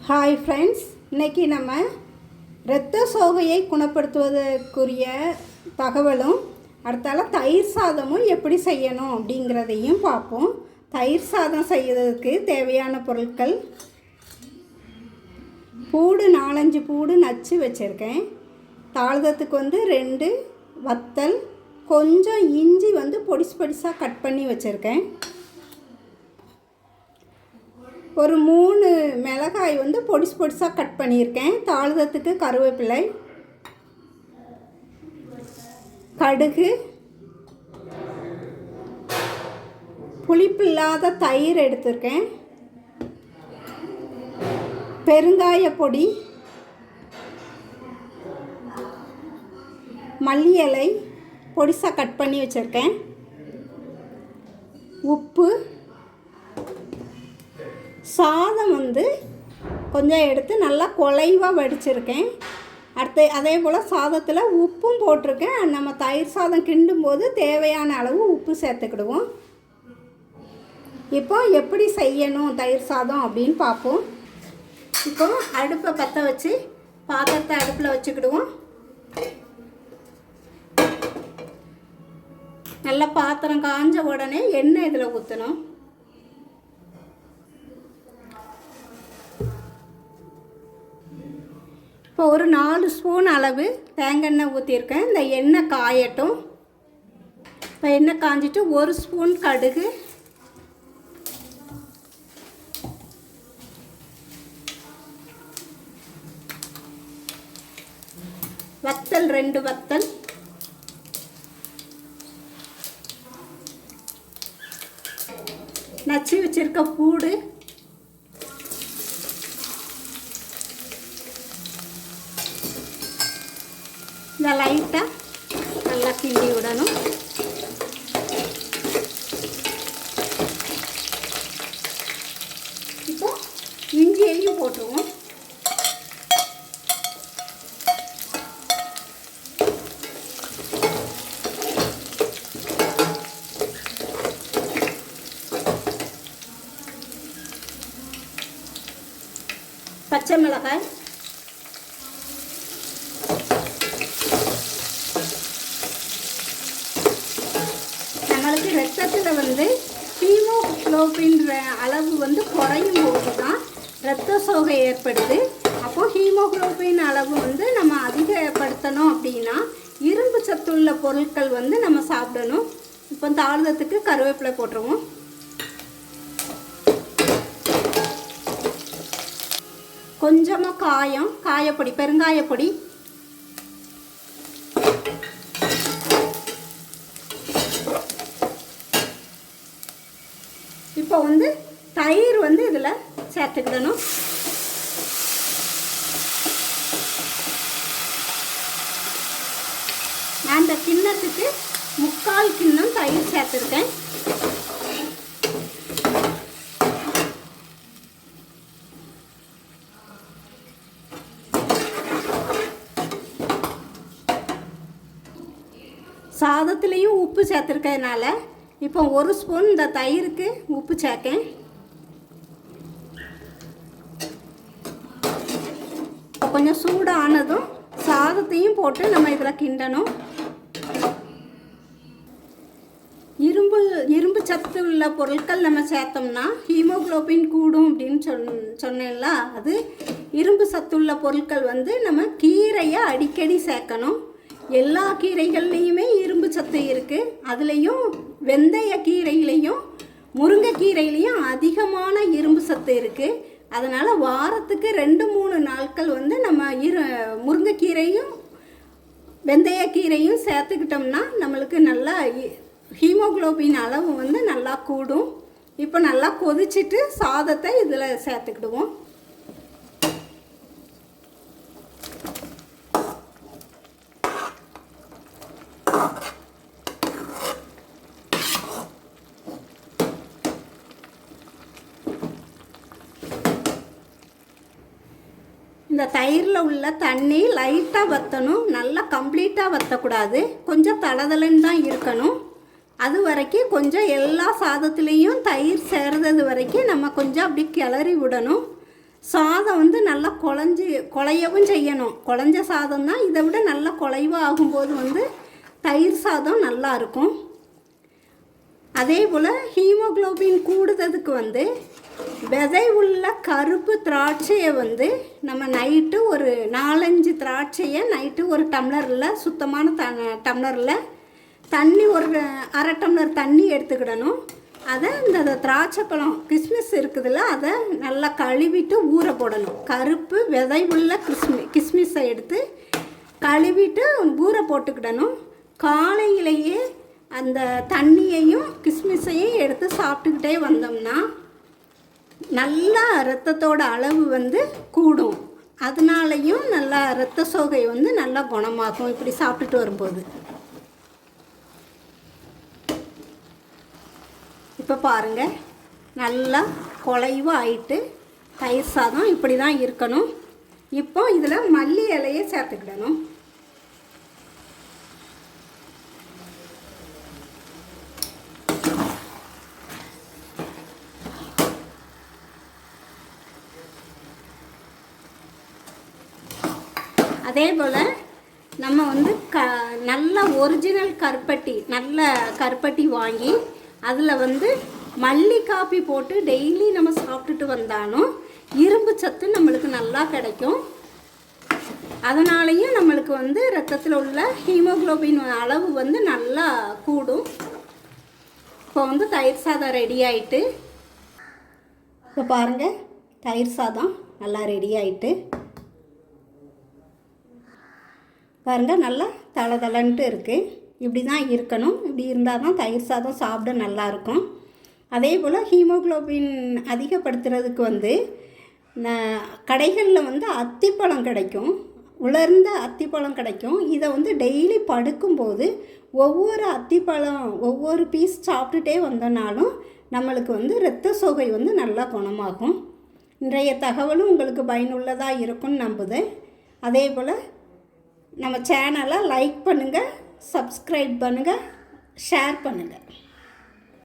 Hi friends, இன்றைக்கி நம்ம இரத்த சோகையை குணப்படுத்துவதற்குரிய தகவலும் அடுத்தால தயிர் சாதமும் எப்படி செய்யணும் அப்படிங்கிறதையும் பார்ப்போம். தயிர் சாதம் செய்வதற்கு தேவையான பொருட்கள்: பூடு 4-5 பூடு நச்சு வச்சுருக்கேன். தாளிதத்துக்கு 2 வத்தல், கொஞ்சம் இஞ்சி பொடிசு பொடிசாக கட் பண்ணி வச்சுருக்கேன். ஒரு 3 மிளகாய் பொடிசு பொடிசாக கட் பண்ணியிருக்கேன். தாளிதத்துக்கு கருவேப்பிலை, கடுகு, புளிப்பில்லாத தயிர் எடுத்திருக்கேன், பெருங்காய பொடி, மல்லி இலை பொடிசாக கட் பண்ணி வச்சுருக்கேன், உப்பு, சாதம் கொஞ்சம் எடுத்து நல்லா குழைவாக வடிச்சிருக்கேன். அடுத்து அதே போல் சாதத்தில் உப்பும் போட்டிருக்கேன். நம்ம தயிர் சாதம் கிண்டும் போது தேவையான அளவு உப்பு சேர்த்துக்கிடுவோம். இப்போ எப்படி செய்யணும் தயிர் சாதம் அப்படின்னு பார்ப்போம். இப்போ அடுப்பை பற்ற வச்சு பாத்திரத்தை அடுப்பில் வச்சுக்கிடுவோம். நல்லா பாத்திரம் காஞ்ச உடனே எண்ணெய் இதில் ஊற்றணும். இப்போ ஒரு 4 ஸ்பூன் அளவு தேங்காய் ஊற்றிருக்கேன். இந்த எண்ணெய் காயட்டும். இப்போ எண்ணெய் காஞ்சிட்டு 1 ஸ்பூன் கடுகு, வத்தல் 2 வத்தல், நச்சு வச்சிருக்க பூடு, இந்த லைட்டாக நல்லா கிண்டி விடணும். இப்போ இஞ்சியையும் போட்டுருவோம். பச்சை மிளகாய், நம்மளுக்கு ரத்தத்தில் ஹீமோகுளோபின் அளவு குறையும் போது தான் இரத்த சோகை ஏற்படுது. அப்போது ஹீமோகுளோபின் அளவு நம்ம அதிகப்படுத்தணும் அப்படின்னா இரும்பு சத்துள்ள பொருட்கள் நம்ம சாப்பிடணும். இப்போ தாளிதத்துக்கு கருவேப்பிலை போட்டுருவோம். கொஞ்சமாக காயப்பொடி, பெருங்காயப்பொடி, இப்போ தயிர் இதில் சேர்த்துக்கிடணும். நான் இந்த கிண்ணத்துக்கு 3/4 கிண்ணம் தயிர் சேர்த்துருக்கேன். சாதத்துலேயும் உப்பு சேர்த்துருக்கிறதுனால இப்போ 1 ஸ்பூன் இந்த தயிருக்கு உப்பு சேர்க்கேன். கொஞ்சம் சூடானதும் சாதத்தையும் போட்டு நம்ம இதில் கிண்டணும். இரும்பு சத்து உள்ள பொருட்கள் நம்ம சேர்த்தோம்னா ஹீமோகுளோபின் கூடும் அப்படின்னு சொன்னேன்ல. அது இரும்பு சத்துள்ள பொருட்கள் நம்ம கீரையை அடிக்கடி சேர்க்கணும். எல்லா கீரைகள்லேயுமே இரும்பு சத்து இருக்குது. அதுலேயும் வெந்தய கீரையிலையும் முருங்கைக்கீரையிலையும் அதிகமான இரும்பு சத்து இருக்குது. அதனால் வாரத்துக்கு 2-3 நாட்கள் நம்ம முருங்கைக்கீரையும் வெந்தயக்கீரையும் சேர்த்துக்கிட்டோம்னா நம்மளுக்கு நல்லா ஹீமோகுளோபின் அளவு நல்லா கூடும். இப்போ நல்லா கொதிச்சுட்டு சாதத்தை இதில் சேர்த்துக்கிடுவோம். இந்த தயிரில் உள்ள தண்ணி லைட்டாக வற்றணும். நல்லா கம்ப்ளீட்டாக வற்றக்கூடாது. கொஞ்சம் தளதளன்னு தான் இருக்கணும். அது வரைக்கும் கொஞ்சம் எல்லா சாதத்துலேயும் தயிர் சேர்றது வரைக்கும் நம்ம கொஞ்சம் அப்படி கிளறி விடணும். சாதம் வந்து நல்லா குழையவும் செய்யணும். குழஞ்ச சாதம் தான், இதை விட நல்லா குழைவாக ஆகும்போது வந்து தயிர் சாதம் நல்லா இருக்கும். அதே போல் ஹீமோக்ளோபின் கூடுததுக்கு வந்து விதை உள்ள கருப்பு திராட்சையை வந்து நம்ம நைட்டு ஒரு 4-5 திராட்சையை நைட்டு ஒரு டம்ளரில் சுத்தமான டம்ளரில் தண்ணி ஒரு அரை டம்ளர் தண்ணி எடுத்துக்கிடணும். அதை இந்த திராட்சை பழம் கிஸ்மிஸ் இருக்குதுல்ல, அதை நல்லா கழுவிட்டு ஊற போடணும். கருப்பு விதை உள்ள கிஸ்மிஸை எடுத்து கழுவிட்டு ஊற போட்டுக்கிடணும். காலையிலேயே அந்த தண்ணியையும் கிஸ்மிஸையும் எடுத்து சாப்பிட்டுக்கிட்டே வந்தோம்னா நல்லா இரத்தத்தோட அளவு வந்து கூடும். அதனாலையும் நல்லா இரத்த சோகை வந்து நல்லா குணமாகும் இப்படி சாப்பிட்டுட்டு வரும்போது. இப்போ பாருங்கள், நல்லா குழைவாக ஆயிட்டு தயிர் சாதம் இப்படி தான் இருக்கணும். இப்போ இதில் மல்லி இலையை சேர்த்துக்கிடணும். அதே போல் நம்ம வந்து நல்ல ஒரிஜினல் கருப்பட்டி, நல்ல கருப்பட்டி வாங்கி அதில் வந்து மல்லி காப்பி போட்டு டெய்லி நம்ம சாப்பிட்டுட்டு வந்தாலும் இரும்பு சத்து நம்மளுக்கு நல்லா கிடைக்கும். அதனாலேயும் நம்மளுக்கு வந்து ரத்தத்தில் உள்ள ஹீமோக்ளோபின் அளவு வந்து நல்லா கூடும். இப்போ வந்து தயிர் சாதம் ரெடி ஆகிட்டு, இப்போ பாருங்கள் தயிர் சாதம் நல்லா ரெடி ஆகிட்டு பாருங்கள், நல்லா தளதளன்ட்டு இருக்குது. இப்படி தான் இருக்கணும். இப்படி இருந்தால் தான் தயிர் சாதம் சாப்பிட நல்லாயிருக்கும். அதே போல் ஹீமோக்ளோபின் அதிகப்படுத்துறதுக்கு வந்து கடைகளில் வந்து அத்திப்பழம் கிடைக்கும், உலர்ந்த அத்திப்பழம் கிடைக்கும். இதை வந்து டெய்லி படுக்கும்போது ஒவ்வொரு அத்திப்பழம் ஒவ்வொரு பீஸ் சாப்பிட்டுட்டே வந்தோன்னாலும் நம்மளுக்கு வந்து இரத்த சோகை வந்து நல்லா குணமாகும். இன்றைய தகவலும் உங்களுக்கு பயனுள்ளதாக இருக்கும்னு நம்புதேன். அதே போல் நம்ம சேனலை லைக் பண்ணுங்கள், சப்ஸ்கிரைப் பண்ணுங்கள், ஷேர் பண்ணுங்கள்.